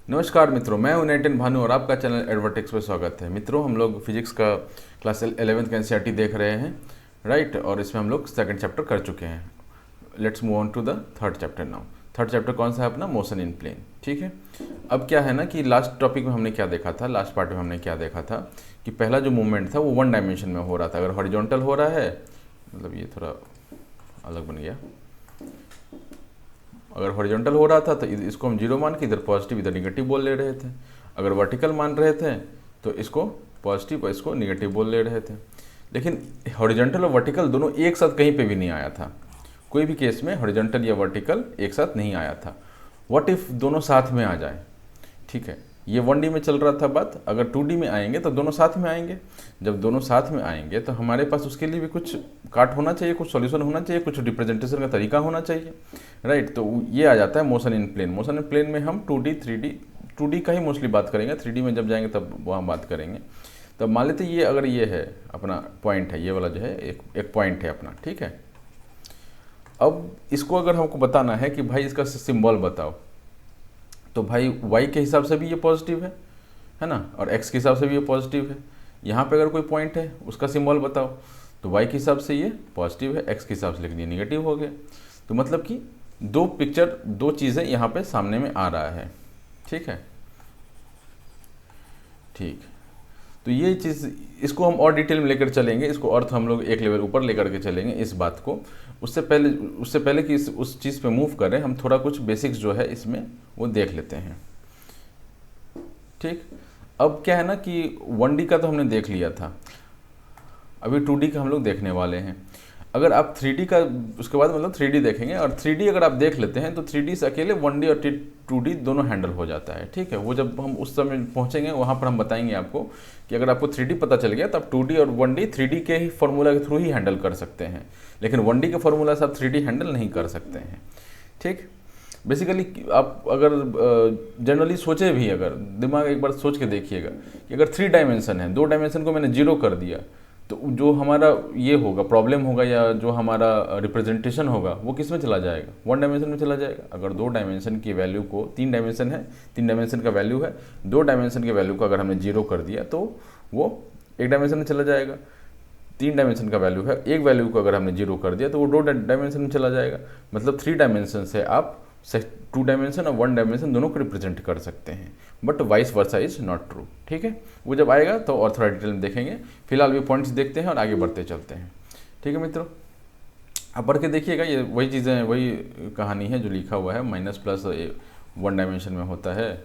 नमस्कार मित्रों, मैं हूं नेटन भानु और आपका चैनल एडवर्टेक्स पे स्वागत है। मित्रों, हम लोग फिजिक्स का क्लास 11th का एनसीईआरटी देख रहे हैं, राइट। और इसमें हम लोग सेकंड चैप्टर कर चुके हैं। Let's move on to the third chapter now. Third chapter कौन सा है? अपना मोशन इन प्लेन। ठीक है। अब क्या है ना कि लास्ट टॉपिक में हमने क्या देखा था, लास्ट पार्ट में हमने क्या देखा था कि पहला जो मूवमेंट था वो वन डायमेंशन में हो रहा था। अगर हॉरिजॉन्टल हो रहा है, मतलब ये थोड़ा अलग बन गया, अगर हॉरिजॉन्टल हो रहा था तो इसको हम जीरो मान के इधर पॉजिटिव इधर निगेटिव बोल ले रहे थे। अगर वर्टिकल मान रहे थे तो इसको पॉजिटिव और इसको निगेटिव बोल ले रहे थे। लेकिन हॉरिजॉन्टल और वर्टिकल दोनों एक साथ कहीं पे भी नहीं आया था। कोई भी केस में हॉरिजॉन्टल या वर्टिकल एक साथ नहीं आया था। व्हाट इफ दोनों साथ में आ जाए? ठीक है, ये 1D में चल रहा था बात। अगर 2D में आएंगे तो दोनों साथ में आएंगे। जब दोनों साथ में आएंगे तो हमारे पास उसके लिए भी कुछ काट होना चाहिए, कुछ सॉल्यूशन होना चाहिए, कुछ रिप्रेजेंटेशन का तरीका होना चाहिए, राइट। तो ये आ जाता है motion in plane. Motion in plane में हम 2D 3D 2D का ही मोस्टली बात करेंगे, 3D में जब जाएंगे तब वहाँ बात करेंगे। तब मान लेते ये अगर ये है अपना पॉइंट है, ये वाला जो है एक पॉइंट है अपना, ठीक है। अब इसको अगर हमको बताना है कि भाई इसका सिंबल बताओ, तो भाई y के हिसाब से भी ये पॉजिटिव है ना, और x के हिसाब से भी ये पॉजिटिव है। यहाँ पे अगर कोई पॉइंट है उसका सिंबल बताओ, तो y के हिसाब से ये पॉजिटिव है, x के हिसाब से लेकिन ये निगेटिव हो गया। तो मतलब कि दो चीज़ें यहाँ पे सामने में आ रहा है, ठीक है। ठीक, तो ये चीज़ इसको हम और डिटेल में लेकर चलेंगे, इसको अर्थ हम लोग एक लेवल ऊपर लेकर के चलेंगे इस बात को। उससे पहले कि उस चीज़ पे मूव करें, हम थोड़ा कुछ बेसिक्स जो है इसमें वो देख लेते हैं। ठीक, अब क्या है ना कि 1D का तो हमने देख लिया था, अभी 2D का हम लोग देखने वाले हैं। अगर आप 3D का उसके बाद मतलब 3D देखेंगे, और 3D अगर आप देख लेते हैं तो 3D से अकेले 1D और 2D दोनों हैंडल हो जाता है, ठीक है। वो जब हम उस समय पहुंचेंगे वहाँ पर हम बताएंगे आपको कि अगर आपको 3D पता चल गया तो आप 2D और 1D 3D के ही फॉर्मूला के थ्रू ही हैंडल कर सकते हैं, लेकिन 1D के फॉर्मूला से आप 3D हैंडल नहीं कर सकते हैं, ठीक। बेसिकली आप अगर जनरली सोचे भी, अगर दिमाग एक बार सोच के देखिएगा कि अगर 3 डायमेंशन है, 2 डायमेंशन को मैंने जीरो कर दिया तो जो हमारा ये होगा प्रॉब्लम होगा, या जो हमारा रिप्रेजेंटेशन होगा वो किस में चला जाएगा? 1 डायमेंशन में चला जाएगा। अगर 2 डायमेंशन की वैल्यू को 3 डायमेंशन है, 3 डायमेंशन का वैल्यू है, 2 डायमेंशन के वैल्यू को अगर हमने जीरो कर दिया तो वो 1 डायमेंशन में चला जाएगा। 3 डायमेंशन का वैल्यू है, एक वैल्यू को अगर हमने जीरो कर दिया तो वो 2 डायमेंशन में चला जाएगा। मतलब 3 डायमेंशन से आप 2 डायमेंशन और 1 डायमेंशन दोनों को रिप्रेजेंट कर सकते हैं, but vice versa is not true, ठीक है। वो जब आएगा तो और थोड़ा डिटेल में देखेंगे। फिलहाल भी पॉइंट्स देखते हैं और आगे बढ़ते चलते हैं, ठीक है मित्रों। आप पढ़ के देखिएगा, ये वही चीज़ें हैं, वही कहानी है जो लिखा हुआ है। माइनस प्लस 1 डायमेंशन में होता है।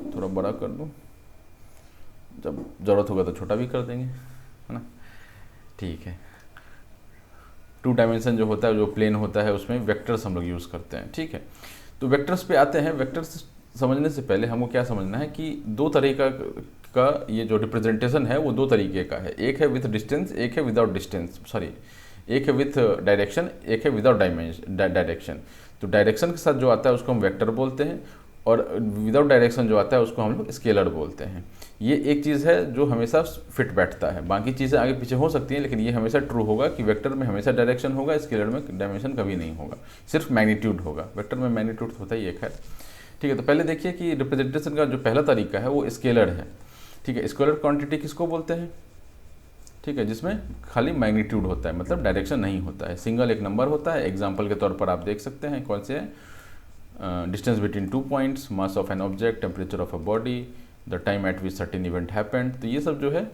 थोड़ा बड़ा कर दूँ, जब ज़रूरत होगा तो छोटा भी कर देंगे, है ना, ठीक है। 2 डायमेंशन जो होता है, जो प्लेन होता है, उसमें वेक्टर्स हम लोग यूज़ करते हैं, ठीक है। तो वेक्टर्स पे आते हैं। वेक्टर्स समझने से पहले हमको क्या समझना है कि दो तरीका का ये जो रिप्रेजेंटेशन है वो 2 तरीके का है। एक है विथ डिस्टेंस, एक है विदाउट डिस्टेंस, सॉरी, एक है विथ डायरेक्शन, एक है विदाउट डायरेक्शन। तो डायरेक्शन के साथ जो आता है उसको हम वेक्टर बोलते हैं, और विदाउट डायरेक्शन जो आता है उसको हम लोग स्केलर बोलते हैं। ये एक चीज़ है जो हमेशा फिट बैठता है। बाकी चीज़ें आगे पीछे हो सकती हैं, लेकिन ये हमेशा ट्रू होगा कि वेक्टर में हमेशा डायरेक्शन होगा, स्केलर में डायमेंशन कभी नहीं होगा, सिर्फ मैग्नीट्यूड होगा। वेक्टर में मैग्नीट्यूड होता ही एक है, ठीक है। तो पहले देखिए कि रिप्रेजेंटेशन का जो पहला तरीका है वो स्केलर है, ठीक है। स्केलर क्वांटिटी किसको बोलते हैं? ठीक है, जिसमें खाली मैग्नीट्यूड होता है, मतलब डायरेक्शन नहीं होता है, सिंगल एक नंबर होता है। एग्जाम्पल के तौर पर आप देख सकते हैं कौन से हैं, distance between 2 points, mass of an object, temperature of a body, the time eight which certain event happened. तो ये सब जो है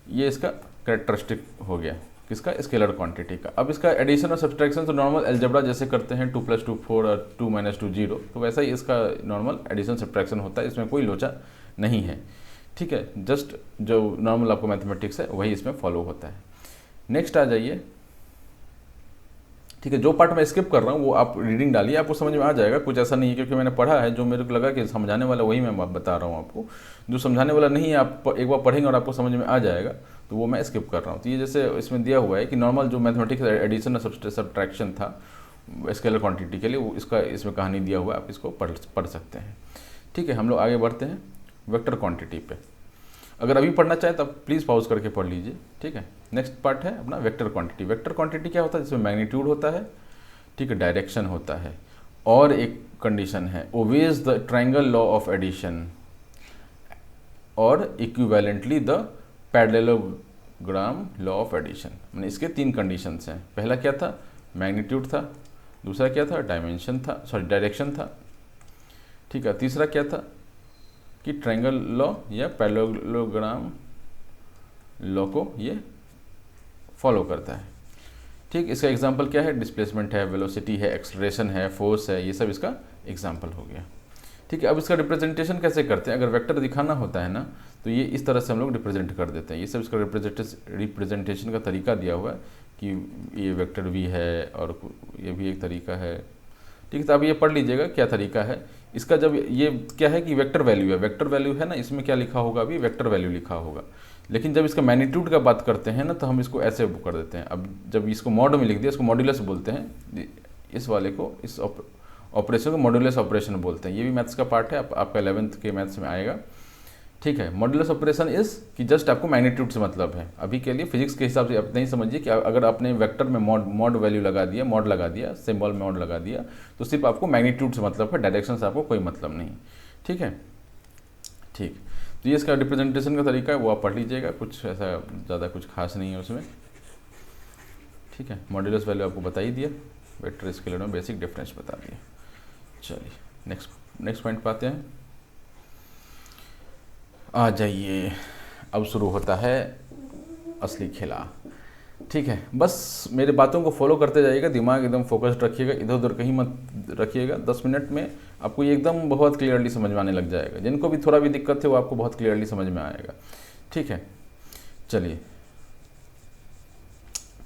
ये इसका कैरेक्टरिस्टिक हो गया, किसका? स्केलर क्वांटिटी का। अब इसका एडिशन और सब्सट्रैक्शन तो नॉर्मल अलजेब्रा जैसे करते हैं, 2 + 2 4 और 2 - 2 0, तो वैसा ही इसका नॉर्मल एडिशन सब्सट्रैक्शन होता है। इसमें कोई लोचा नहीं है, ठीक है। जस्ट जो नॉर्मल आपको मैथमेटिक्स है वही इसमें फॉलो होता है। नेक्स्ट आ जाइए, ठीक है। जो पार्ट मैं स्किप कर रहा हूँ वो आप रीडिंग डालिए, आपको समझ में आ जाएगा। कुछ ऐसा नहीं है, क्योंकि मैंने पढ़ा है, जो मेरे को लगा कि समझाने वाला वही मैं बता रहा हूँ आपको। जो समझाने वाला नहीं है, आप एक बार पढ़ेंगे और आपको समझ में आ जाएगा, तो वो मैं स्किप कर रहा हूँ। तो ये जैसे इसमें दिया हुआ है कि नॉर्मल जो मैथमेटिक्स एडिशन और सब्ट्रैक्शन था स्केलर क्वांटिटी के लिए, वो इसका इसमें कहानी दिया हुआ है, आप इसको पढ़ सकते हैं, ठीक है। हम लोग आगे बढ़ते हैं वेक्टर क्वांटिटी पे। अगर अभी पढ़ना चाहे तो आप प्लीज़ पॉज करके पढ़ लीजिए, ठीक है। नेक्स्ट पार्ट है अपना वेक्टर क्वांटिटी। वेक्टर क्वांटिटी क्या होता है? जिसमें मैग्नीट्यूड होता है, ठीक है, डायरेक्शन होता है, और एक कंडीशन है obeys the triangle law of addition और equivalently the parallelogram law of addition. मैंने इसके 3 कंडीशंस हैं। पहला क्या था, मैग्नीट्यूड था। दूसरा क्या था, डायमेंशन था, सॉरी डायरेक्शन था। ठीक है, तीसरा क्या था कि ट्रायंगल लॉ या पैरेललोग्राम लॉ को ये फॉलो करता है। ठीक, इसका एग्जांपल क्या है, डिस्प्लेसमेंट है, वेलोसिटी है, एक्सेलरेशन है, फोर्स है, ये सब इसका एग्जांपल हो गया। ठीक है, अब इसका रिप्रेजेंटेशन कैसे करते हैं, अगर वेक्टर दिखाना होता है ना तो ये इस तरह से हम लोग रिप्रेजेंट कर देते हैं। ये सब इसका रिप्रेजेंटेशन का तरीका दिया हुआ है कि ये वेक्टर वी है और ये भी एक तरीका है। ठीक है, तो आप ये पढ़ लीजिएगा क्या तरीका है इसका। जब ये क्या है कि वेक्टर वैल्यू है, वेक्टर वैल्यू है ना, इसमें क्या लिखा होगा, अभी वेक्टर वैल्यू लिखा होगा। लेकिन जब इसका मैग्नीट्यूड का बात करते हैं ना तो हम इसको ऐसे कर देते हैं। अब जब इसको मॉड में लिख दिया, इसको मॉड्यूलस बोलते हैं। इस वाले को, इस ऑपरेशन को मॉड्यूलस ऑपरेशन बोलते हैं। ये भी मैथ्स का पार्ट है, आपका 11th के मैथ्स में आएगा। ठीक है, मॉड्यूलस ऑपरेशन इस कि जस्ट आपको मैग्नीट्यूड से मतलब है। अभी के लिए फिजिक्स के हिसाब से आप नहीं समझिए कि अगर आपने वेक्टर में मॉड वैल्यू लगा दिया, मॉड लगा दिया, सिंबल मॉड लगा दिया, तो सिर्फ आपको मैग्नीट्यूड से मतलब है, डायरेक्शन से आपको कोई मतलब नहीं। ठीक है, ठीक, तो ये इसका रिप्रेजेंटेशन का तरीका है, वो आप पढ़ लीजिएगा। कुछ ऐसा ज़्यादा कुछ खास नहीं है उसमें। ठीक है, मॉड्यूलस वैल्यू आपको बता ही दिया, वेक्टर स्केलर में बेसिक डिफरेंस बता दिया। चलिए नेक्स्ट पॉइंट पे आते हैं। आ जाइए, अब शुरू होता है असली खेला। ठीक है, बस मेरे बातों को फॉलो करते जाइएगा, दिमाग एकदम फोकस्ड रखिएगा, इधर उधर कहीं मत रखिएगा। 10 मिनट में आपको ये एकदम बहुत क्लियरली समझ में आने लग जाएगा। जिनको भी थोड़ा भी दिक्कत है वो आपको बहुत क्लियरली समझ में आएगा। ठीक है, चलिए,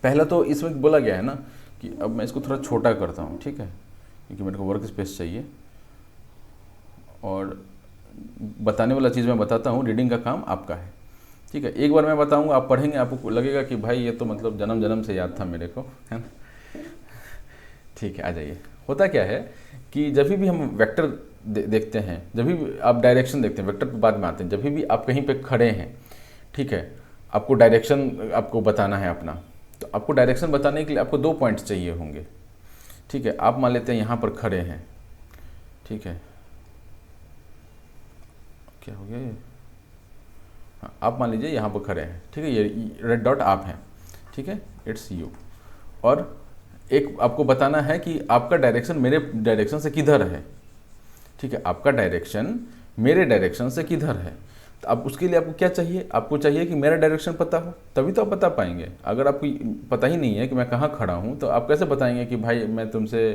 पहला तो इसमें बोला गया है ना कि अब मैं इसको थोड़ा छोटा करता हूँ। ठीक है, क्योंकि मेरे को वर्क स्पेस चाहिए और बताने वाला चीज़ मैं बताता हूँ, रीडिंग का काम आपका है। ठीक है, एक बार मैं बताऊँगा, आप पढ़ेंगे, आपको लगेगा कि भाई ये तो मतलब जन्म जन्म से याद था मेरे को, है ना। ठीक है, आ जाइए। होता क्या है कि जब भी हम वेक्टर देखते हैं, जब भी आप डायरेक्शन देखते हैं, वेक्टर पे बाद में आते हैं, जब भी आप कहीं पे खड़े हैं, ठीक है, आपको डायरेक्शन आपको बताना है अपना, तो आपको डायरेक्शन बताने के लिए आपको 2 पॉइंट्स चाहिए होंगे। ठीक है, आप मान लेते हैं यहाँ पर खड़े हैं। ठीक है, क्या हो गया ये, हाँ, आप मान लीजिए यहाँ पर खड़े हैं। ठीक है, ये रेड डॉट आप हैं। ठीक है, इट्स यू। और एक आपको बताना है कि आपका डायरेक्शन मेरे डायरेक्शन से किधर है। ठीक है, आपका डायरेक्शन मेरे डायरेक्शन से किधर है। तो अब उसके लिए आपको क्या चाहिए, आपको चाहिए कि मेरा डायरेक्शन पता हो, तभी तो आप बता पाएंगे। अगर आपको पता ही नहीं है कि मैं कहाँ खड़ा हूँ, तो आप कैसे बताएंगे कि भाई मैं तुमसे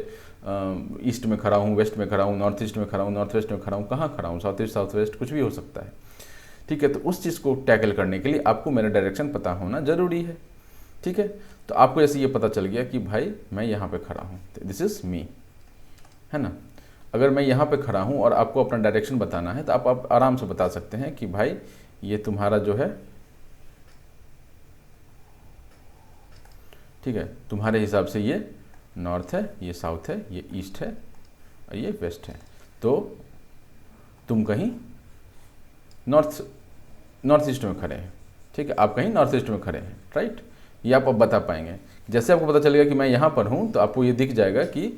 ईस्ट में खड़ा हूँ, वेस्ट में खड़ा हूँ, नॉर्थ ईस्ट में खड़ा हूँ, नॉर्थ वेस्ट में खड़ा हूँ, कहाँ खड़ा हूँ, साउथ ईस्ट, साउथ वेस्ट, कुछ भी हो सकता है। ठीक है, तो उस चीज़ को टैकल करने के लिए आपको मेरा डायरेक्शन पता होना ज़रूरी है। ठीक है, तो आपको ऐसे ये पता चल गया कि भाई मैं यहाँ पे खड़ा हूँ, दिस इज़ मी, है ना। अगर मैं यहाँ पे खड़ा हूँ और आपको अपना डायरेक्शन बताना है तो आप आराम से बता सकते हैं कि भाई ये तुम्हारा जो है, ठीक है, तुम्हारे हिसाब से ये नॉर्थ है, ये साउथ है, ये ईस्ट है और ये वेस्ट है। तो तुम कहीं नॉर्थ ईस्ट में खड़े हैं। ठीक है, आप कहीं नॉर्थ ईस्ट में खड़े हैं, राइट। ये आप अब बता पाएंगे। जैसे आपको पता चलेगा कि मैं यहाँ पर हूँ तो आपको ये दिख जाएगा कि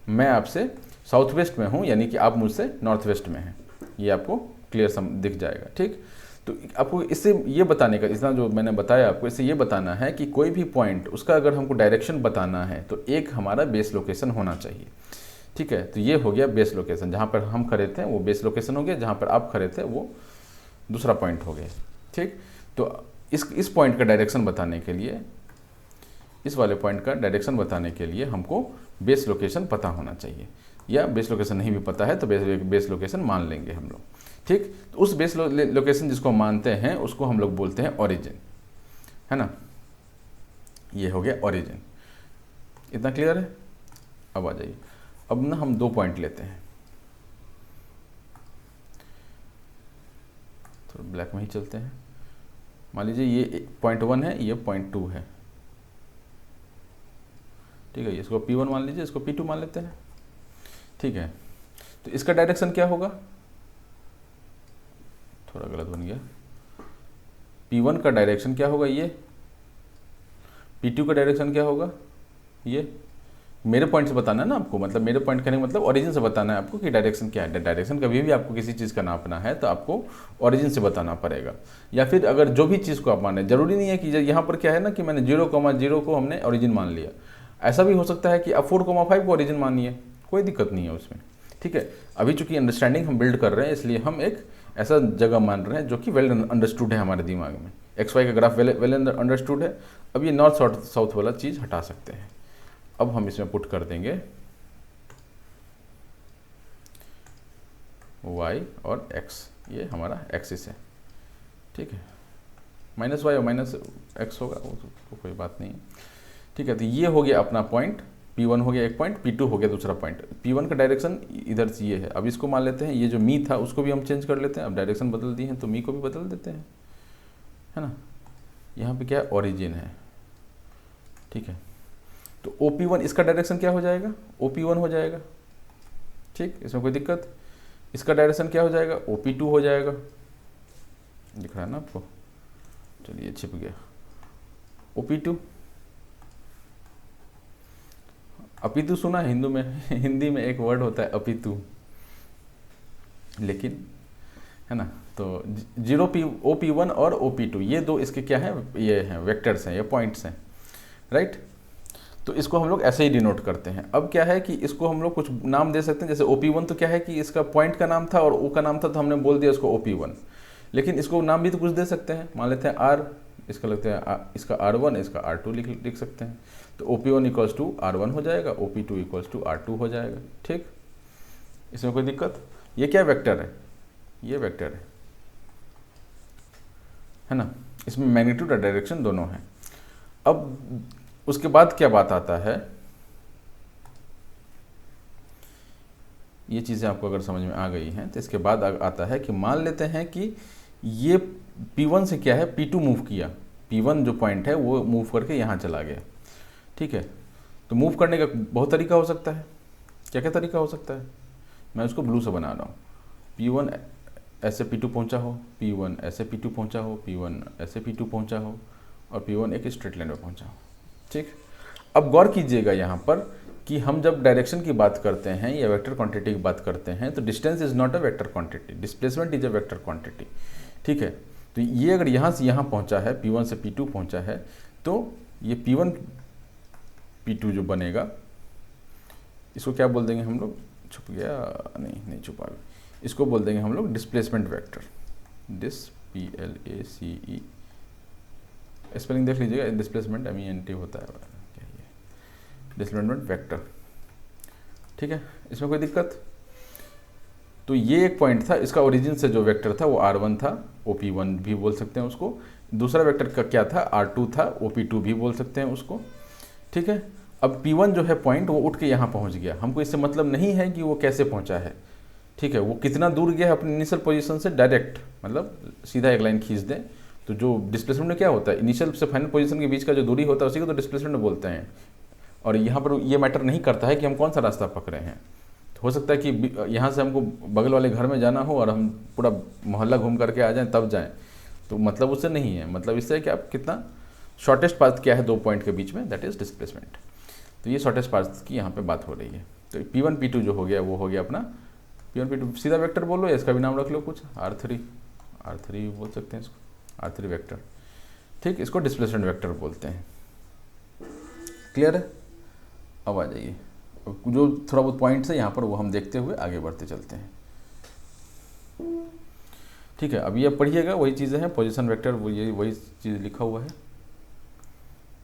मैं आपसे साउथ वेस्ट में हूँ, यानी कि आप मुझसे नॉर्थ वेस्ट में हैं। ये आपको क्लियर दिख जाएगा। ठीक, तो आपको इससे ये बताने का, इतना जो मैंने बताया आपको, इससे ये बताना है कि कोई भी पॉइंट उसका अगर हमको डायरेक्शन बताना है तो एक हमारा बेस लोकेशन होना चाहिए। ठीक है, तो ये हो गया बेस लोकेशन, जहाँ पर हम खड़े थे वो बेस लोकेशन हो गया, जहाँ पर आप खड़े थे वो दूसरा पॉइंट हो गया। ठीक, तो इस पॉइंट का डायरेक्शन बताने के लिए, इस वाले पॉइंट का डायरेक्शन बताने के लिए हमको बेस लोकेशन पता होना चाहिए, या बेस लोकेशन नहीं भी पता है तो बेस लोकेशन मान लेंगे हम लोग। ठीक, तो उस बेस लोकेशन जिसको मानते हैं उसको हम लोग बोलते हैं ओरिजिन, है ना। ये हो गया ओरिजिन। इतना क्लियर है। अब आ जाइए, अब ना हम 2 पॉइंट लेते हैं, थोड़ा ब्लैक में ही चलते हैं। मान लीजिए ये पॉइंट 1 है, ये पॉइंट 2 है। ठीक है, इसको P1 मान लीजिए, इसको P2 मान लेते हैं। ठीक है, तो इसका डायरेक्शन क्या होगा, थोड़ा गलत बन गया। P1 का डायरेक्शन क्या होगा, ये। P2 का डायरेक्शन क्या होगा, ये। मेरे पॉइंट से बताना है ना आपको, मतलब मेरे पॉइंट कहने का मतलब ओरिजिन से बताना है आपको कि डायरेक्शन क्या है। डायरेक्शन कभी भी आपको किसी चीज़ का नापना है तो आपको ओरिजिन से बताना पड़ेगा। या फिर अगर जो भी चीज़ को आप माने, जरूरी नहीं है कि यहाँ पर क्या है ना कि मैंने 0,0 को हमने ओरिजिन मान लिया, ऐसा भी हो सकता है कि आप 4,5 को ओरिजिन मानिए, कोई दिक्कत नहीं है उसमें। ठीक है, अभी चूंकि अंडरस्टैंडिंग हम बिल्ड कर रहे हैं इसलिए हम एक ऐसा जगह मान रहे हैं जो कि वेल अंडरस्टूड है हमारे दिमाग में। एक्स वाई का ग्राफ वेल अंडरस्टूड है। अब ये नॉर्थ साउथ वाला चीज़ हटा सकते हैं। अब हम इसमें पुट कर देंगे y और x, ये हमारा एक्सिस है। ठीक है, माइनस वाई और माइनस एक्स होगा, वो तो कोई बात नहीं है। ठीक है, तो ये हो गया अपना पॉइंट P1 हो गया एक पॉइंट, P2 हो गया दूसरा पॉइंट। P1 का डायरेक्शन इधर से ये है। अब इसको मान लेते हैं, ये जो मी था उसको भी हम चेंज कर लेते हैं। अब डायरेक्शन बदल दी है तो मी को भी बदल देते हैं, है ना। यहाँ पे क्या ओरिजिन है। ठीक है, तो OP1 इसका डायरेक्शन क्या हो जाएगा, OP1 हो जाएगा। ठीक, इसमें कोई दिक्कत। इसका डायरेक्शन क्या हो जाएगा, OP2 हो जाएगा। दिख रहा है ना आपको, चलिए छिप गया। OP2, अपितु सुना है हिंदू में हिंदी में एक वर्ड होता है अपितु, लेकिन है ना। तो 0P OP1 और OP2 ये दो इसके क्या है, ये हैं वेक्टर्स हैं, ये पॉइंट्स हैं, राइट। तो इसको हम लोग ऐसे ही डिनोट करते हैं। अब क्या है कि इसको हम लोग कुछ नाम दे सकते हैं, जैसे OP1 तो क्या है कि इसका पॉइंट का नाम था और O का नाम था, तो हमने बोल दिया इसको OP1। लेकिन इसको नाम भी तो कुछ दे सकते हैं, मान लेते हैं R, इसका लगता है इसका R1, इसका R2 लिख सकते हैं। तो OP1 इक्वल्स टू R1 हो जाएगा, OP2 इक्वल्स टू R2 हो जाएगा। ठीक, इसमें कोई दिक्कत। ये क्या वेक्टर है, ये वेक्टर है ना। इसमें मैग्नीट्यूड और डायरेक्शन दोनों हैं। अब उसके बाद क्या बात आता है, ये चीज़ें आपको अगर समझ में आ गई हैं तो इसके बाद आता है कि मान लेते हैं कि ये P1 से क्या है, P2 मूव किया। P1 जो पॉइंट है वो मूव करके यहाँ चला गया। ठीक है, तो मूव करने का बहुत तरीका हो सकता है। क्या क्या तरीका हो सकता है, मैं उसको ब्लू से बना रहा हूँ। P1 ऐसे P2 पहुँचा हो, P1 ऐसे P2 पहुँचा हो, P1 ऐसे P2 पहुँचा हो, और P1 एक स्ट्रेट लाइन में पहुँचा हो। ठीक, अब गौर कीजिएगा यहाँ पर कि हम जब डायरेक्शन की बात करते हैं या वेक्टर क्वांटिटी की बात करते हैं तो distance is not a vector quantity, displacement is a vector quantity. ठीक है, तो ये अगर यहाँ से यहाँ पहुँचा है, P1 से P2 पहुँचा है, तो ये P1 P2 जो बनेगा, इसको क्या बोल देंगे हम लोग, छुप गया, नहीं छुपा भी, इसको बोल देंगे हम लोग डिस्प्लेसमेंट वेक्टर। PLACE, स्पेलिंग देख लीजिएगा, डिस्प्लेसमेंट MENT होता है, क्या ये डिस्प्लेसमेंट वेक्टर। ठीक है, इसमें कोई दिक्कत। तो ये एक पॉइंट था, इसका ओरिजिन से जो वेक्टर था वो R1 था, OP1 भी बोल सकते हैं उसको। दूसरा वेक्टर का क्या था, R2 था, OP2 भी बोल सकते हैं उसको। ठीक है, अब P1 जो है पॉइंट वो उठ के यहाँ पहुँच गया, हमको इससे मतलब नहीं है कि वो कैसे पहुँचा है। ठीक है, वो कितना दूर गया है अपनी इनिशियल पोजीशन से, डायरेक्ट मतलब सीधा एक लाइन खींच दें तो जो डिस्प्लेसमेंट में क्या होता है, इनिशियल से फाइनल पोजीशन के बीच का जो दूरी होता है उसी को तो डिस्प्लेसमेंट बोलते हैं। और यहाँ पर ये मैटर नहीं करता है कि हम कौन सा रास्ता पकड़े हैं। तो हो सकता है कि यहाँ से हमको बगल वाले घर में जाना हो और हम पूरा मोहल्ला घूम करके आ जाएं तब जाएं, तो मतलब उससे नहीं है। मतलब इससे है कि आप कितना शॉर्टेस्ट पाथ क्या है दो पॉइंट के बीच में, दैट इज़ डिस्प्लेसमेंट। तो ये शॉर्टेस्ट पाथ की यहाँ पे बात हो रही है। तो P1 P2 जो हो गया वो हो गया अपना P1 P2, सीधा वेक्टर बोलो, इसका भी नाम रख लो कुछ, R3 बोल सकते हैं इसको, R3 वेक्टर। ठीक, इसको डिस्प्लेसमेंट वेक्टर बोलते हैं। क्लियर है। अब आ जाइए, जो थोड़ा बहुत पॉइंट्स है यहाँ पर वो हम देखते हुए आगे बढ़ते चलते हैं। ठीक है, अभी अब पढ़िएगा, वही चीज़ें हैं, पोजीशन वेक्टर वो ये वही चीज़ लिखा हुआ है।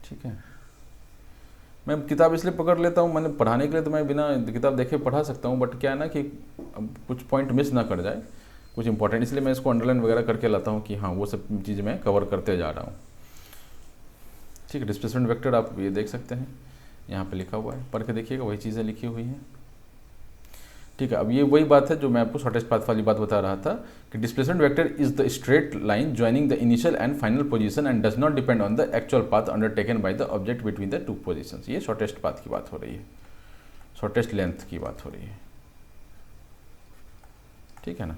ठीक है, मैं किताब इसलिए पकड़ लेता हूँ, मैंने पढ़ाने के लिए तो मैं बिना किताब देखे पढ़ा सकता हूँ, बट क्या है ना कि अब कुछ पॉइंट मिस ना कर जाए, कुछ इंपॉर्टेंट, इसलिए मैं इसको अंडरलाइन वगैरह करके लाता हूँ कि हाँ वो सब चीज़ मैं कवर करते जा रहा हूँ। ठीक है, डिस्प्लेसमेंट वेक्टर आप ये देख सकते हैं, यहाँ पे लिखा हुआ है, पढ़ के देखिएगा, वही चीज़ें लिखी हुई हैं। ठीक है, अब ये वही बात है जो मैं आपको शॉर्टेस्ट पाथ वाली बात बता रहा था कि displacement vector is the straight line joining the initial and final position and does not depend on the actual path undertaken by the object between the two positions. ये शॉर्टेस्ट पाथ की बात हो रही है, शॉर्टेस्ट लेंथ की बात हो रही है। ठीक है ना।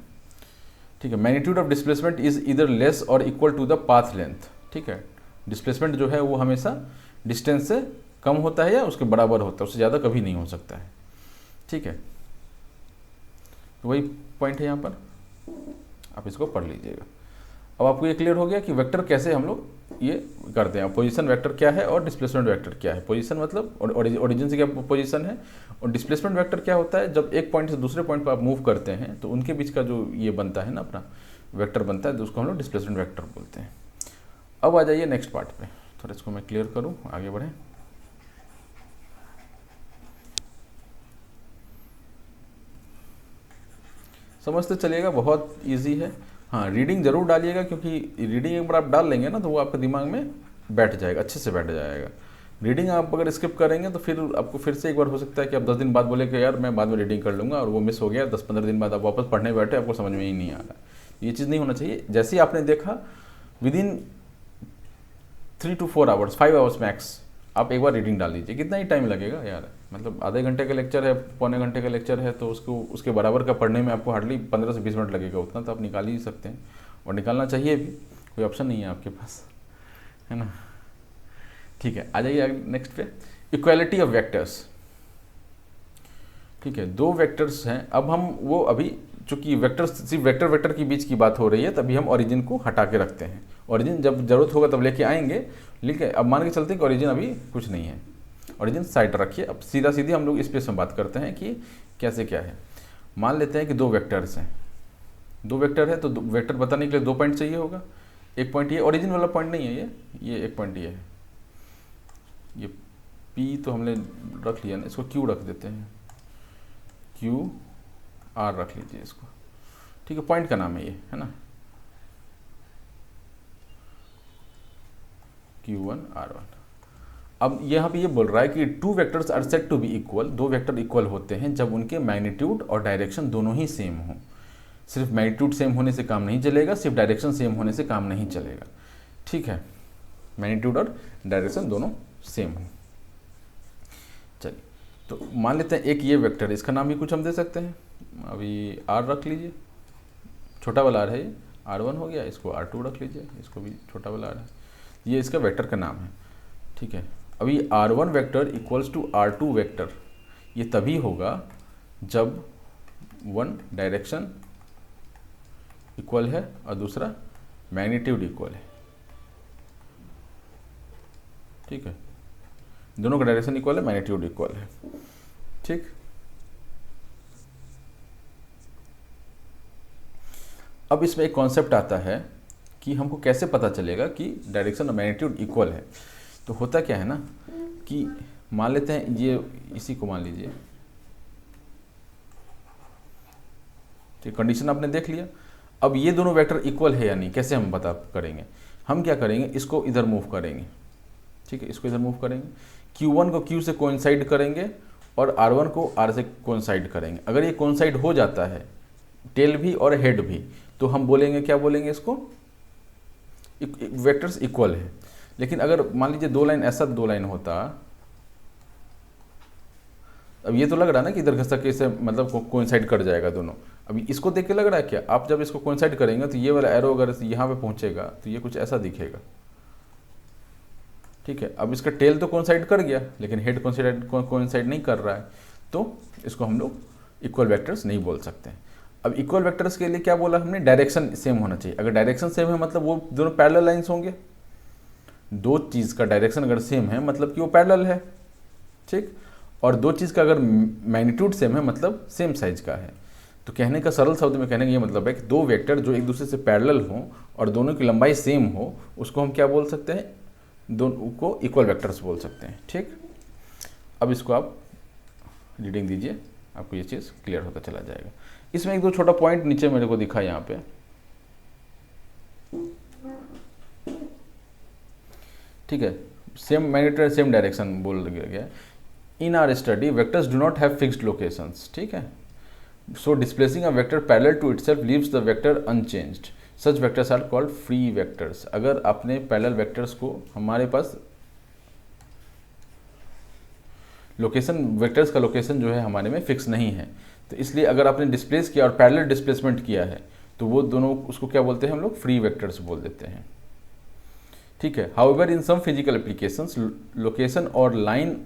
ठीक है, मैग्नीट्यूड ऑफ डिस्प्लेसमेंट इज इधर लेस और equal to the path length. ठीक है, डिस्प्लेसमेंट जो है वो हमेशा डिस्टेंस से कम होता है या उसके बराबर होता है, उससे ज़्यादा कभी नहीं हो सकता है। ठीक है, तो वही पॉइंट है यहाँ पर, आप इसको पढ़ लीजिएगा। अब आपको ये क्लियर हो गया कि वेक्टर कैसे हम लोग ये करते हैं, पोजीशन वेक्टर क्या है और डिस्प्लेसमेंट वेक्टर क्या है। पोजीशन मतलब ओरिजिन से क्या पोजीशन है, और डिस्प्लेसमेंट वेक्टर क्या होता है, जब एक पॉइंट से दूसरे पॉइंट पर आप मूव करते हैं तो उनके बीच का जो ये बनता है ना अपना वेक्टर बनता है, तो उसको हम लोग डिस्प्लेसमेंट वेक्टर बोलते हैं। अब आ जाइए नेक्स्ट पार्ट पे, थोड़ा इसको मैं क्लियर करूँ, आगे बढ़ें। समझते चलिएगा, बहुत इजी है। हाँ, रीडिंग जरूर डालिएगा, क्योंकि रीडिंग एक बार आप डाल लेंगे ना तो वो आपके दिमाग में बैठ जाएगा, अच्छे से बैठ जाएगा। रीडिंग आप अगर स्किप करेंगे तो फिर आपको फिर से एक बार हो सकता है कि आप 10 दिन बाद बोले कि यार मैं बाद में रीडिंग कर लूँगा, और वो मिस हो गया, 10-15 दिन बाद आप वापस पढ़ने बैठे, आपको समझ में ही नहीं आ रहा। ये चीज़ नहीं होना चाहिए। जैसे ही आपने देखा, within 3 to 4 hours, 5 hours max, आप एक बार रीडिंग डाल दीजिए। कितना ही टाइम लगेगा यार, मतलब आधे घंटे का लेक्चर है, पौने घंटे का लेक्चर है, तो उसको उसके बराबर का पढ़ने में आपको हार्डली 15 से 20 मिनट लगेगा। उतना तो आप निकाल ही सकते हैं, और निकालना चाहिए भी, कोई ऑप्शन नहीं है आपके पास, है ना। ठीक है, आ जाइए नेक्स्ट पे, इक्वालिटी ऑफ वेक्टर्स। ठीक है, दो वेक्टर्स हैं। अब हम वो अभी चूंकि वेक्टर सिर्फ वेक्टर के बीच की बात हो रही है, तभी हम ओरिजिन को हटा के रखते हैं। ओरिजिन जब जरूरत होगा तब लेके आएंगे, लेकिन अब मान के चलते हैं कि ओरिजिन अभी कुछ नहीं है, ओरिजिन साइड रखिए। अब सीधा सीधी हम लोग इस प्लेस में बात करते हैं कि कैसे क्या है। मान लेते हैं कि दो वेक्टर्स हैं, दो वेक्टर है, तो वेक्टर बताने के लिए 2 पॉइंट चाहिए होगा। एक पॉइंट ये ओरिजिन वाला पॉइंट नहीं है, ये एक पॉइंट ये है, ये P तो हमने रख लिया ना, इसको Q रख देते हैं, QR रख लीजिए इसको। ठीक है, पॉइंट का नाम है ये, है ना, Q1 R1। अब यहाँ पे ये बोल रहा है कि 2 vectors are said to be equal, 2 vector equal होते हैं जब उनके मैग्नीट्यूड और डायरेक्शन दोनों ही सेम हो। सिर्फ मैग्नीट्यूड सेम होने से काम नहीं चलेगा, सिर्फ डायरेक्शन सेम होने से काम नहीं चलेगा। ठीक है, मैग्नीट्यूड और डायरेक्शन दोनों सेम हो। चलिए, तो मान लेते हैं एक ये वेक्टर, इसका नाम भी कुछ हम दे सकते हैं। अभी R रख लीजिए, छोटा वाला R है ये, R1 हो गया, इसको R2 रख लीजिए, इसको भी छोटा वाला R है, ये इसका वेक्टर का नाम है। ठीक है, अभी R1 vector equals to R2 vector, ये तभी होगा जब वन डायरेक्शन इक्वल है और दूसरा मैग्नीट्यूड इक्वल है। ठीक है, दोनों का डायरेक्शन इक्वल है, मैग्नीट्यूड इक्वल है। ठीक, अब इसमें एक कॉन्सेप्ट आता है कि हमको कैसे पता चलेगा कि डायरेक्शन और मैग्नीट्यूड इक्वल है। तो होता क्या है ना कि मान लेते हैं ये, इसी को मान लीजिए, ठीक, कंडीशन आपने देख लिया। अब ये दोनों वेक्टर इक्वल है या नहीं, कैसे हम पता करेंगे? हम क्या करेंगे, इसको इधर मूव करेंगे। ठीक है, इसको इधर मूव करेंगे, Q1 को Q से कोइंसाइड करेंगे और R1 को R से कोइंसाइड करेंगे। अगर ये कोइंसाइड हो जाता है, टेल भी और हेड भी, तो हम बोलेंगे, क्या बोलेंगे इसको, वेक्टर्स इक्वल है। लेकिन अगर मान लीजिए 2 लाइन ऐसा 2 लाइन होता, अब ये तो लग रहा है ना कि इधर घसक के इसे मतलब कोइंसाइड कर जाएगा दोनों। अभी इसको देख के लग रहा है क्या, आप जब इसको कोइंसाइड करेंगे तो ये वाला एरो अगर यहाँ पे पहुंचेगा तो ये कुछ ऐसा दिखेगा। ठीक है, अब इसका टेल तो कोइंसाइड कर गया, लेकिन हेड कोइंसाइड नहीं कर रहा है, तो इसको हम लोग इक्वल वेक्टर्स नहीं बोल सकते हैं। अब इक्वल वेक्टर्स के लिए क्या बोला हमने, डायरेक्शन सेम होना चाहिए। अगर डायरेक्शन सेम है मतलब वो दोनों पैरेलल लाइंस होंगे। दो चीज़ का डायरेक्शन अगर सेम है मतलब कि वो पैरेलल है। ठीक, और दो चीज़ का अगर मैग्नीट्यूड सेम है मतलब सेम साइज का है। तो कहने का सरल शब्द में कहने का ये मतलब है कि दो वेक्टर जो एक दूसरे से पैरेलल हों और दोनों की लंबाई सेम हो, उसको हम क्या बोल सकते हैं, दोनों को इक्वल वेक्टर्स बोल सकते हैं। ठीक, अब इसको आप रीडिंग दीजिए, आपको ये चीज़ क्लियर होता चला जाएगा। इसमें एक दो छोटा पॉइंट नीचे मेरे को दिखा यहाँ पे। ठीक है, सेम मैग्नीट्यूड सेम डायरेक्शन बोल गया। In our study vectors do not have fixed locations. ठीक है, so displacing a vector parallel to itself leaves the vector unchanged, such vectors are called free vectors. अगर आपने पैरेलल वेक्टर्स को, हमारे पास location, vectors का लोकेशन जो है हमारे में फिक्स नहीं है, तो इसलिए अगर आपने डिस्प्लेस किया और पैरेलल डिस्प्लेसमेंट किया है तो वो दोनों, उसको क्या बोलते हैं हम लोग, फ्री वेक्टर्स बोल देते हैं। ठीक है। However in some physical applications location और line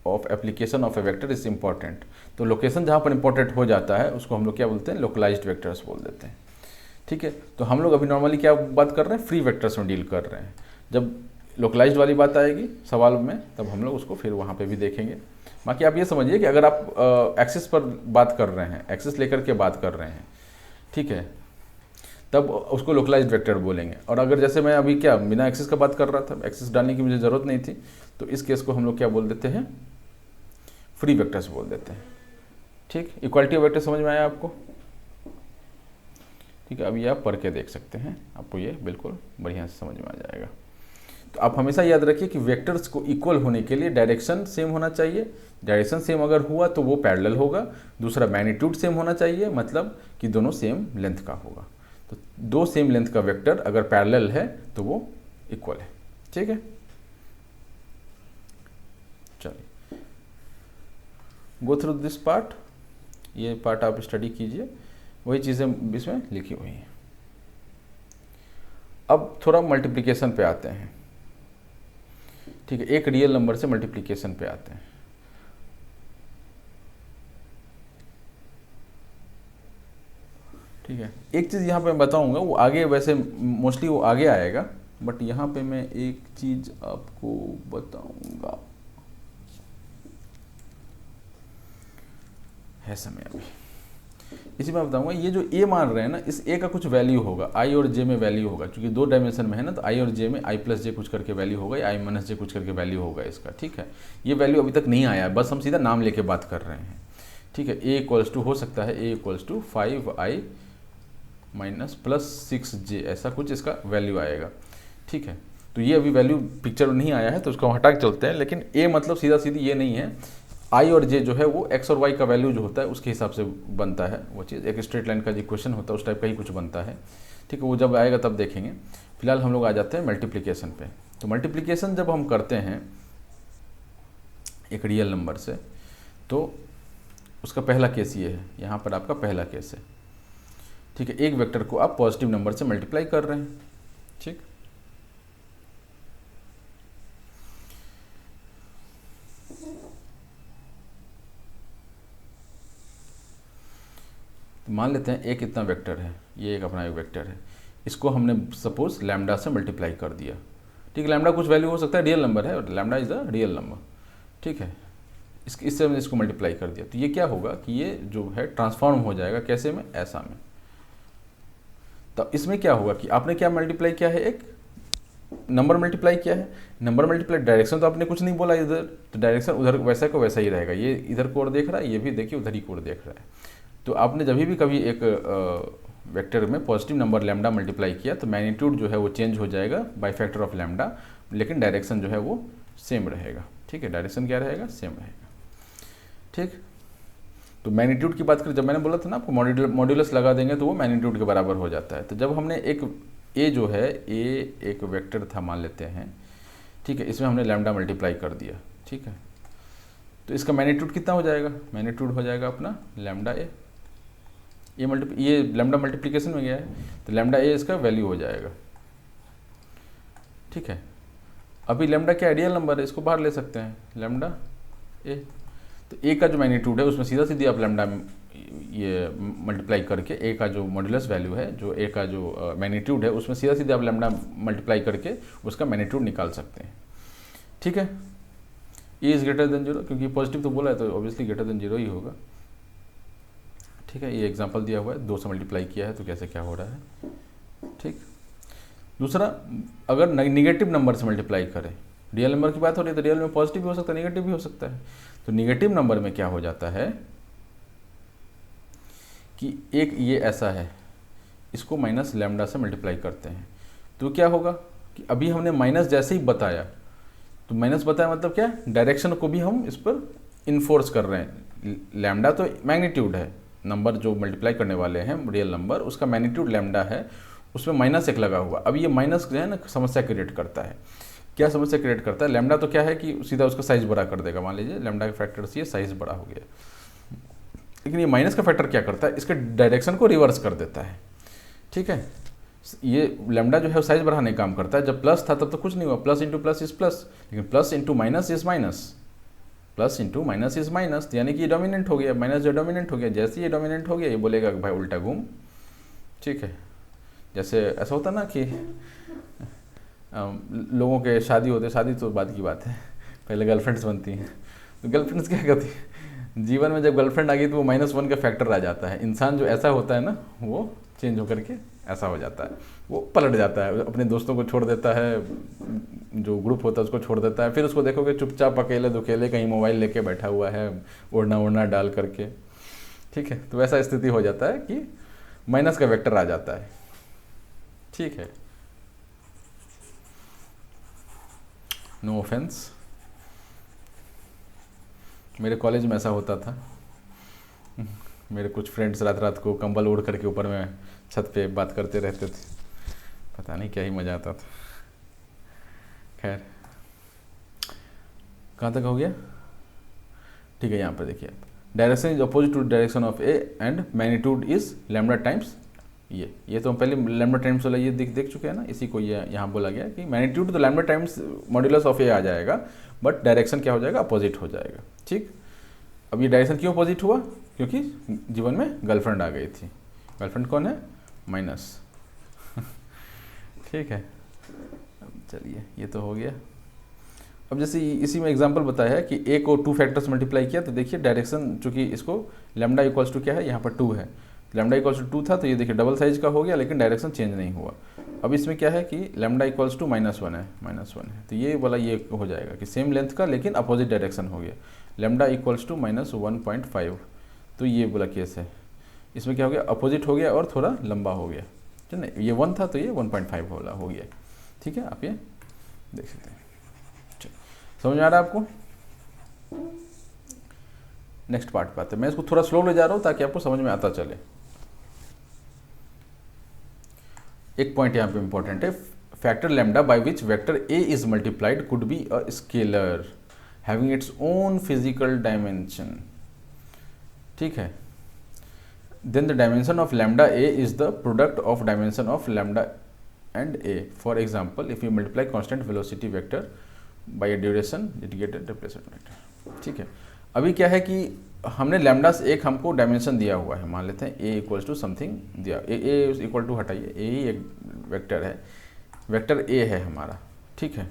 of application of a vector is important. तो लोकेशन जहाँ पर इंपॉर्टेंट हो जाता है उसको हम लोग क्या बोलते हैं, लोकलाइज्ड वेक्टर्स बोल देते हैं। ठीक है, तो हम लोग अभी नॉर्मली क्या बात कर रहे हैं, फ्री वेक्टर्स में डील कर रहे हैं। जब लोकलाइज्ड वाली बात आएगी सवाल में तब हम लोग उसको फिर वहाँ पे भी देखेंगे। बाकी आप ये समझिए कि अगर आप एक्सिस पर बात कर रहे हैं, एक्सिस लेकर के बात कर रहे हैं, ठीक है, तब उसको लोकलाइज्ड वेक्टर बोलेंगे। और अगर जैसे मैं अभी क्या बिना एक्सिस का बात कर रहा था, एक्सिस डालने की मुझे ज़रूरत नहीं थी, तो इस केस को हम लोग क्या बोल देते हैं, फ्री वेक्टर्स बोल देते हैं। ठीक, इक्वालिटी ऑफ वेक्टर समझ में आया आपको? ठीक है, अभी आप पढ़ के देख सकते हैं, आपको ये बिल्कुल बढ़िया से समझ में आ जाएगा। तो आप हमेशा याद रखिए कि वेक्टर्स को इक्वल होने के लिए डायरेक्शन सेम होना चाहिए। डायरेक्शन सेम अगर हुआ तो वो पैरेलल होगा। दूसरा मैग्नीट्यूड सेम होना चाहिए, मतलब कि दोनों सेम लेंथ का होगा। तो दो सेम लेंथ का वेक्टर अगर पैरेलल है तो वो इक्वल है। ठीक है, चलिए गो थ्रू दिस पार्ट। ये पार्ट आप स्टडी कीजिए, वही चीज़ें इसमें लिखी हुई हैं। अब थोड़ा मल्टीप्लिकेशन पे आते हैं। ठीक है, एक रियल नंबर से मल्टीप्लिकेशन पे आते हैं। ठीक है, एक चीज़ यहाँ पे मैं बताऊँगा, वो आगे वैसे मोस्टली वो आगे आएगा, बट यहाँ पे मैं एक चीज़ आपको बताऊँगा, है समय अभी, इसी में बताऊंगा। ये जो ए मान रहे हैं ना, इस ए का कुछ वैल्यू होगा, आई और जे में वैल्यू होगा, क्योंकि दो डायमेंशन में है ना, तो आई और जे में आई प्लस जे कुछ करके वैल्यू होगा, या आई माइनस जे कुछ करके वैल्यू होगा इसका। ठीक है, ये वैल्यू अभी तक नहीं आया, बस हम सीधा नाम लेके बात कर रहे हैं। ठीक है, ए इक्वल्स टू हो सकता है a equals to 5i minus plus 6j, ऐसा कुछ इसका वैल्यू आएगा। ठीक है, तो ये अभी वैल्यू पिक्चर में नहीं आया है तो उसको हटा के चलते हैं। लेकिन ए मतलब सीधा सीधी ये नहीं है, आई और जे जो है वो एक्स और वाई का वैल्यू जो होता है उसके हिसाब से बनता है वो चीज़। एक स्ट्रेट लाइन का जो इक्वेशन होता है उस टाइप का ही कुछ बनता है। ठीक है, वो जब आएगा तब देखेंगे। फिलहाल हम लोग आ जाते हैं मल्टीप्लिकेशन पे। तो मल्टीप्लिकेशन जब हम करते हैं एक रियल नंबर से, तो उसका पहला केस ये है, यहाँ पर आपका पहला केस है। ठीक है, एक वेक्टर को आप पॉजिटिव नंबर से मल्टीप्लाई कर रहे हैं। ठीक, तो मान लेते हैं एक इतना वेक्टर है, ये एक अपना एक वेक्टर है, इसको हमने सपोज लैम्डा से मल्टीप्लाई कर दिया। ठीक है, लैम्डा कुछ वैल्यू हो सकता है, रियल नंबर है और lambda is a real number. ठीक है, इससे हमने इसको मल्टीप्लाई कर दिया, तो ये क्या होगा कि ये जो है ट्रांसफॉर्म हो जाएगा, कैसे में, ऐसा में। तो इसमें क्या होगा कि आपने क्या मल्टीप्लाई किया है, एक नंबर मल्टीप्लाई किया है। नंबर मल्टीप्लाई, डायरेक्शन तो आपने कुछ नहीं बोला इधर, तो डायरेक्शन उधर वैसा का वैसा ही रहेगा। ये इधर को ओर देख रहा है, ये भी देखिए उधर ही को ओर देख रहा है। तो आपने जब भी कभी एक वेक्टर में पॉजिटिव नंबर लैम्डा मल्टीप्लाई किया तो मैग्नीट्यूड जो है वो चेंज हो जाएगा बाय फैक्टर ऑफ लैम्डा, लेकिन डायरेक्शन जो है वो सेम रहेगा। ठीक है, डायरेक्शन क्या रहेगा, सेम रहेगा। ठीक, तो मैग्नीट्यूड की बात करें, जब मैंने बोला था ना आपको मॉड्यूलस लगा देंगे तो वो मैग्नीट्यूड के बराबर हो जाता है। तो जब हमने एक ए जो है, ए एक वेक्टर था मान लेते हैं, ठीक है, इसमें हमने लैम्डा मल्टीप्लाई कर दिया। ठीक है, तो इसका मैग्नीट्यूड कितना हो जाएगा, मैग्नीट्यूड हो जाएगा अपना लैम्डा ए। ये लैम्डा मल्टीप्लिकेशन में गया है तो लैम्डा ए इसका वैल्यू हो जाएगा। ठीक है, अभी लैम्डा क्या रियल नंबर है, इसको बाहर ले सकते हैं, लैम्डा ए। तो ए का जो मैग्नीट्यूड है उसमें सीधा सीधी आप लैम्डा ये मल्टीप्लाई करके ए का जो मॉड्यूलस वैल्यू है, जो ए का जो मैग्नीट्यूड है, उसमें सीधा सीधे आप लैम्डा मल्टीप्लाई करके उसका मैग्नीट्यूड निकाल सकते हैं। ठीक है, ए इज़ ग्रेटर देन 0, क्योंकि पॉजिटिव तो बोला है तो ऑब्वियसली ग्रेटर देन 0 ही होगा। ठीक है, ये एग्जांपल दिया हुआ है, 2 से मल्टीप्लाई किया है तो कैसे क्या हो रहा है। ठीक, दूसरा, अगर निगेटिव नंबर से मल्टीप्लाई करें, रियल नंबर की बात हो रही है तो रियल में पॉजिटिव भी हो सकता है, निगेटिव भी हो सकता है। तो निगेटिव नंबर में क्या हो जाता है कि एक ये ऐसा है, इसको माइनस लैम्डा से मल्टीप्लाई करते हैं तो क्या होगा कि अभी हमने माइनस जैसे ही बताया, तो माइनस बताया मतलब क्या, डायरेक्शन को भी हम इस पर इन्फोर्स कर रहे हैं। लैम्डा तो मैग्नीट्यूड है, नंबर जो मल्टीप्लाई करने वाले हैं रियल नंबर, उसका मैग्नीट्यूड लैम्डा है, उसमें माइनस एक लगा हुआ। अब ये माइनस जो है ना समस्या क्रिएट करता है। क्या समस्या क्रिएट करता है, लैम्डा तो क्या है कि सीधा उसका साइज बड़ा कर देगा, मान लीजिए लैम्डा का फैक्टर से ये साइज बड़ा हो गया, लेकिन ये माइनस का फैक्टर क्या करता है, इसके डायरेक्शन को रिवर्स कर देता है। ठीक है, ये लैम्डा जो है साइज बढ़ाने का काम करता है। जब प्लस था तब तो कुछ नहीं हुआ, plus into plus is plus, लेकिन plus into minus is minus, plus into minus is minus, यानी कि ये डोमिनेंट हो गया, माइनस जो डोमिनेंट हो गया, जैसे ये डोमिनेंट हो गया ये बोलेगा कि भाई उल्टा घूम। ठीक है, जैसे ऐसा होता ना कि लोगों के शादी होते, शादी तो बाद की बात है, पहले गर्लफ्रेंड्स बनती हैं, तो गर्लफ्रेंड्स क्या करती है, जीवन में जब गर्लफ्रेंड आ गई तो वो -1 का फैक्टर आ जाता है। इंसान जो ऐसा होता है ना वो चेंज होकर के ऐसा हो जाता है, वो पलट जाता है, अपने दोस्तों को छोड़ देता है, जो ग्रुप होता है उसको छोड़ देता है, फिर उसको देखोगे चुपचाप अकेले दुकेले कहीं मोबाइल लेके बैठा हुआ है, ओढ़ना ओढ़ना डाल करके। ठीक है, तो ऐसा स्थिति हो जाता है कि माइनस का वेक्टर आ जाता है। ठीक है, नो ऑफेंस। मेरे कॉलेज में ऐसा होता था, मेरे कुछ फ्रेंड्स रात रात को कंबल ओढ़ करके ऊपर में छत पे बात करते रहते थे, पता नहीं क्या ही मज़ा आता था। खैर, कहाँ तक हो गया? ठीक है, यहाँ पर देखिए आप, direction is opposite to direction of A and magnitude is lambda times ये तो हम पहले लैम्डा टाइम्स वाला ये देख चुके हैं ना, इसी को ये यहाँ बोला गया कि मैग्नीट्यूड तो लैम्डा टाइम्स मॉड्यूलस ऑफ ए आ जाएगा, बट डायरेक्शन क्या हो जाएगा? अपोजिट हो जाएगा। ठीक, अब ये डायरेक्शन क्यों अपोजिट हुआ? क्योंकि जीवन में गर्लफ्रेंड आ गई थी। गर्लफ्रेंड कौन है? माइनस। ठीक है, चलिए ये तो हो गया। अब जैसे इसी में एग्जांपल बताया है कि ए को 2 फैक्टर्स मल्टीप्लाई किया, तो देखिए डायरेक्शन चूंकि इसको लैम्डा इक्वल्स टू क्या है, यहाँ पर 2 है, लैम्डा इक्वल्स टू 2 था, तो ये देखिए डबल साइज का हो गया, लेकिन डायरेक्शन चेंज नहीं हुआ। अब इसमें क्या है कि लैम्डा इक्वल्स टू -1 है, -1 है, तो ये वाला ये हो जाएगा कि सेम लेंथ का लेकिन अपोजिट डायरेक्शन हो गया, लैम्डा इक्वल्स टू -1.5, तो ये वाला केस है। इसमें क्या हो गया? अपोजिट हो गया और थोड़ा लंबा हो गया, ठीक है, ये 1 था तो ये 1.5 वाला हो गया। ठीक है, आप ये देख सकते हैं। समझ में आ रहा है आपको? नेक्स्ट पार्ट पे आते हैं, मैं इसको थोड़ा स्लो ले जा रहा हूँ ताकि आपको समझ में आता चले। एक पॉइंट यहाँ पे इंपॉर्टेंट है, factor lambda by which vector A is multiplied could be a scalar having its own physical dimension. ठीक है, then the dimension of lambda A is the product of dimension of lambda and A. For example, if you multiply constant velocity vector by duration integrated replacement vector. ठीक है, अभी क्या है कि हमने lambda से एक हमको डायमेंशन दिया हुआ है, मान लेते हैं ए इक्वल्स टू समथिंग दिया, ए इक्वल टू हटाइए, ए ही एक वेक्टर है, वेक्टर ए है हमारा। ठीक है,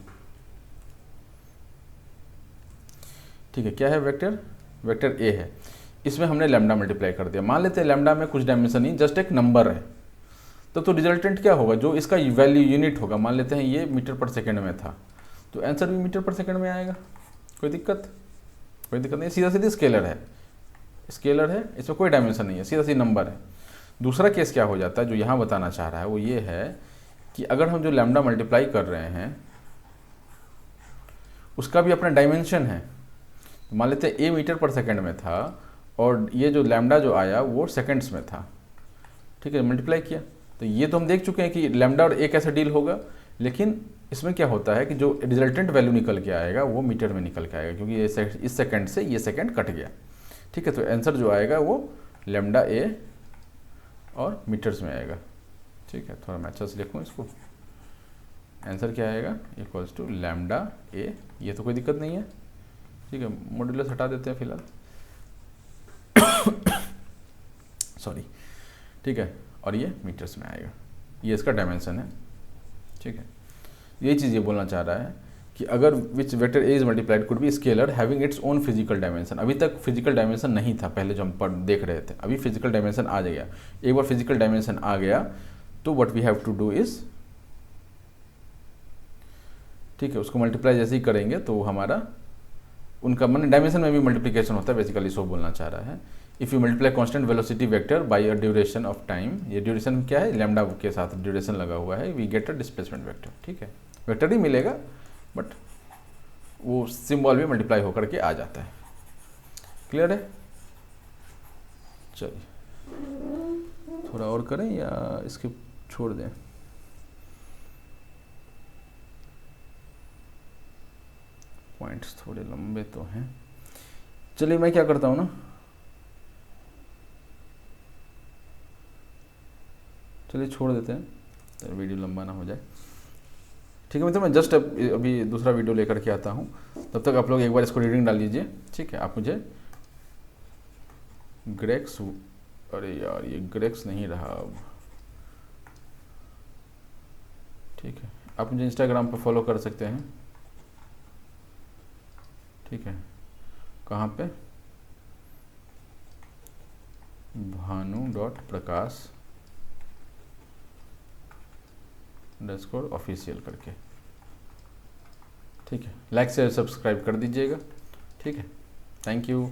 ठीक है, क्या है वेक्टर? वेक्टर ए है, इसमें हमने लैम्डा मल्टीप्लाई कर दिया, मान लेते हैं लैम्डा में कुछ डायमेंशन नहीं, जस्ट एक नंबर है, तो रिजल्टेंट क्या होगा? जो इसका वैल्यू यूनिट होगा, मान लेते हैं ये मीटर पर सेकेंड में था, तो आंसर भी मीटर पर सेकेंड में आएगा। कोई दिक्कत? कोई दिक्कत नहीं, सीधा सीधी स्केलर है, स्केलर है, इसमें कोई डायमेंशन नहीं है, सीधा सीधा नंबर है। दूसरा केस क्या हो जाता है जो यहाँ बताना चाह रहा है वो ये है कि अगर हम जो लैम्डा मल्टीप्लाई कर रहे हैं उसका भी अपना डायमेंशन है, मान लेते हैं ए मीटर पर सेकेंड में था और ये जो लैम्डा जो आया वो सेकेंड्स में था। ठीक है, मल्टीप्लाई किया, तो ये तो हम देख चुके हैं कि लैम्डा और ए कैसे डील होगा, लेकिन इसमें क्या होता है कि जो रिजल्टेंट वैल्यू निकल के आएगा वो मीटर में निकल के आएगा, क्योंकि ये इस सेकंड से ये सेकंड कट गया। ठीक है, तो आंसर जो आएगा वो लैम्डा ए और मीटर्स में आएगा। ठीक है, थोड़ा मैं अच्छा से लिखूँ इसको, आंसर क्या आएगा? इक्वल्स टू लैम्डा ए, ये तो कोई दिक्कत नहीं है। ठीक है, मॉड्यूलस हटा देते हैं फिलहाल, सॉरी। ठीक है, और ये मीटर्स में आएगा, ये इसका डायमेंशन है। ठीक है, यही चीज़ ये बोलना चाह रहा है कि अगर which vector A is multiplied could be scalar having its own physical dimension. अभी तक फिजिकल डायमेंशन नहीं था पहले जो हम देख रहे थे, अभी फिजिकल डायमेंशन आ गया। एक बार फिजिकल डायमेंशन आ गया तो what we have to do is, ठीक है, उसको मल्टीप्लाई जैसे ही करेंगे तो हमारा उनका मन डायमेंशन में भी मल्टीप्लिकेशन होता है, बेसिकली सो बोलना चाह रहा है। If you multiply constant velocity vector by a duration of time, ये ड्यूरेशन क्या है? लैम्डा के साथ ड्यूरेशन लगा हुआ है, we get a displacement vector. ठीक है, वेक्टर ही मिलेगा बट वो सिंबल भी मल्टीप्लाई होकर के आ जाता है। क्लियर है? चलिए थोड़ा और करें या इसके छोड़ दें? पॉइंट्स थोड़े लंबे तो हैं, चलिए मैं क्या करता हूँ ना, चलिए छोड़ देते हैं, तो वीडियो लंबा ना हो जाए। ठीक है मित्रों, मैं जस्ट अभी दूसरा वीडियो लेकर के आता हूँ, तब तक आप लोग एक बार इसको रीडिंग डाल लीजिए। ठीक है, आप मुझे ग्रेक्स, अरे यार ये ग्रेक्स नहीं रहा अब। ठीक है, आप मुझे इंस्टाग्राम पर फॉलो कर सकते हैं। ठीक है, कहाँ पे, भानु.प्रकाश_ऑफिशियल करके। ठीक है, लाइक से सब्सक्राइब कर दीजिएगा। ठीक है, थैंक यू।